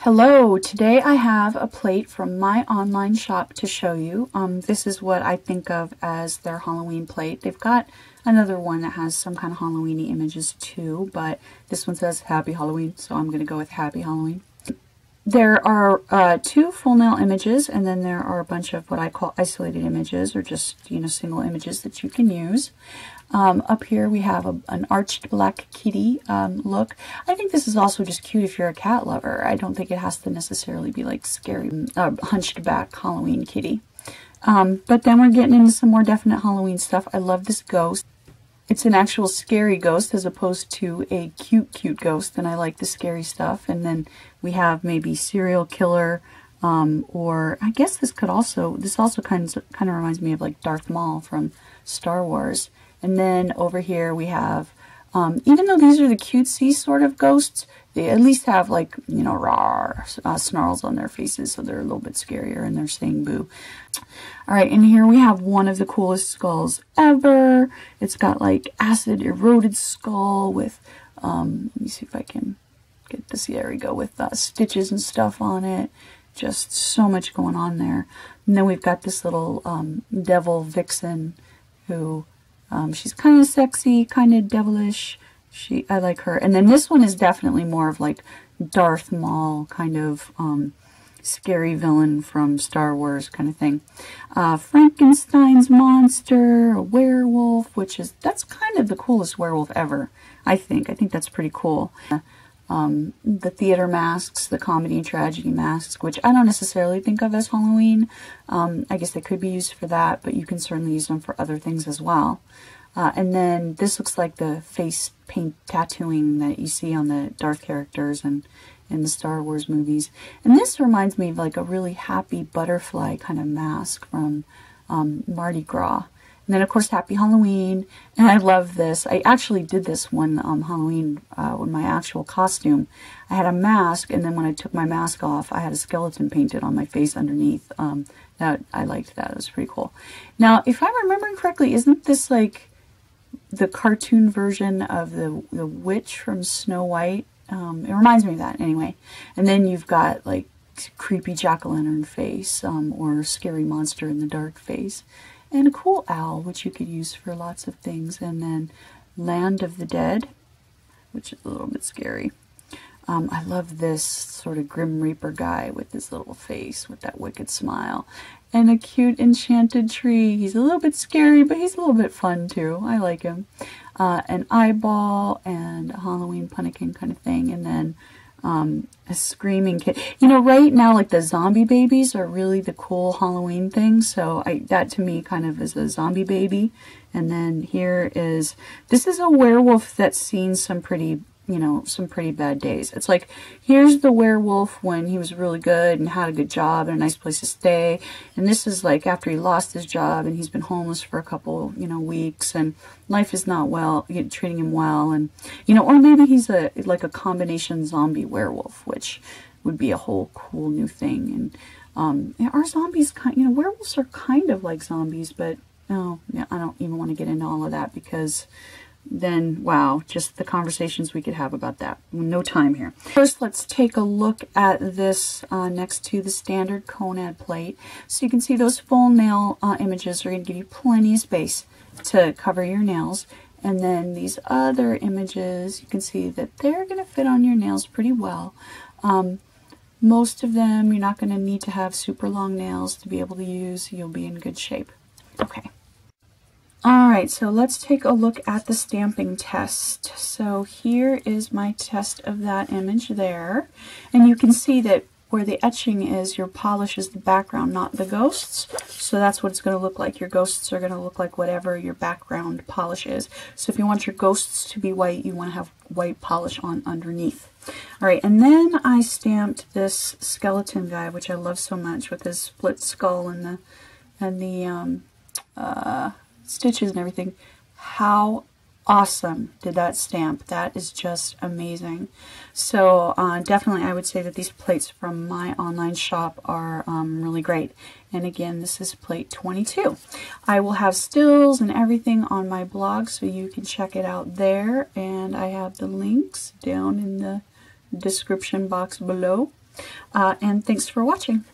Hello, today I have a plate from my online shop to show you. This is what I think of as their Halloween plate. They've got another one that has some kind of Halloween-y images too, but this one says Happy Halloween, so I'm going to go with Happy Halloween. There are two full nail images, and then there are a bunch of what I call isolated images, or just, single images that you can use. Up here we have an arched black kitty look. I think this is also just cute if you're a cat lover. I don't think it has to necessarily be like scary, hunched back Halloween kitty. But then we're getting into some more definite Halloween stuff. I love this ghost. It's an actual scary ghost as opposed to a cute ghost, and I like the scary stuff. And then we have maybe serial killer, or I guess this also kind of reminds me of like Darth Maul from Star Wars. And then over here we have, even though these are the cutesy sort of ghosts, they at least have like, raw snarls on their faces, so they're a little bit scarier and they're saying boo. Alright, and here we have one of the coolest skulls ever. It's got like acid eroded skull with, let me see if I can get this, there we go, with stitches and stuff on it. Just so much going on there. And then we've got this little devil vixen who, she's kind of sexy, kind of devilish. I like her. And then this one is definitely more of like Darth Maul, kind of scary villain from Star Wars kind of thing. Frankenstein's monster, a werewolf, that's kind of the coolest werewolf ever, I think. I think that's pretty cool. The theater masks, the comedy and tragedy masks, which I don't necessarily think of as Halloween. I guess they could be used for that, but you can certainly use them for other things as well. And then this looks like the face paint tattooing that you see on the Darth characters and in the Star Wars movies. And this reminds me of like a really happy butterfly kind of mask from Mardi Gras. And then, of course, Happy Halloween. And I love this. I actually did this one Halloween with my actual costume. I had a mask, and then when I took my mask off, I had a skeleton painted on my face underneath. I liked that. It was pretty cool. Now, if I'm remembering correctly, isn't this like the cartoon version of the witch from Snow White? It reminds me of that, anyway. And then you've got, like, creepy jack-o'-lantern face, or scary monster in the dark face. And a cool owl, which you could use for lots of things. And then Land of the Dead, which is a little bit scary. I love this sort of Grim Reaper guy with his little face, with that wicked smile. And a cute enchanted tree. He's a little bit scary, but he's a little bit fun too. I like him. An eyeball and a Halloween pumpkin kind of thing. And then a screaming kid. Right now, like the zombie babies are really the cool Halloween thing. So that to me kind of is a zombie baby. And then this is a werewolf that's seen some pretty bad days. It's like, here's the werewolf when he was really good and had a good job and a nice place to stay. And this is like after he lost his job and he's been homeless for a couple, weeks, and life is not treating him well. And, or maybe he's like a combination zombie werewolf, which would be a whole cool new thing. And, are zombies werewolves are kind of like zombies, but I don't even want to get into all of that because then, wow, just the conversations we could have about that. No time here. First, let's take a look at this next to the standard Conad plate. So you can see those full nail images are going to give you plenty of space to cover your nails. And then these other images, you can see that they're going to fit on your nails pretty well. Most of them, you're not going to need to have super long nails to be able to use. You'll be in good shape. Okay. Alright, so let's take a look at the stamping test. So here is my test of that image there. And you can see that where the etching is, your polish is the background, not the ghosts. So that's what it's going to look like. Your ghosts are going to look like whatever your background polish is. So if you want your ghosts to be white, you want to have white polish on underneath. Alright, and then I stamped this skeleton guy, which I love so much, with his split skull and the stitches and everything. How awesome did that stamp? That is just amazing. So definitely I would say that these plates from my online shop are really great. And again, this is plate 22. I will have stills and everything on my blog, so you can check it out there. And I have the links down in the description box below. And thanks for watching.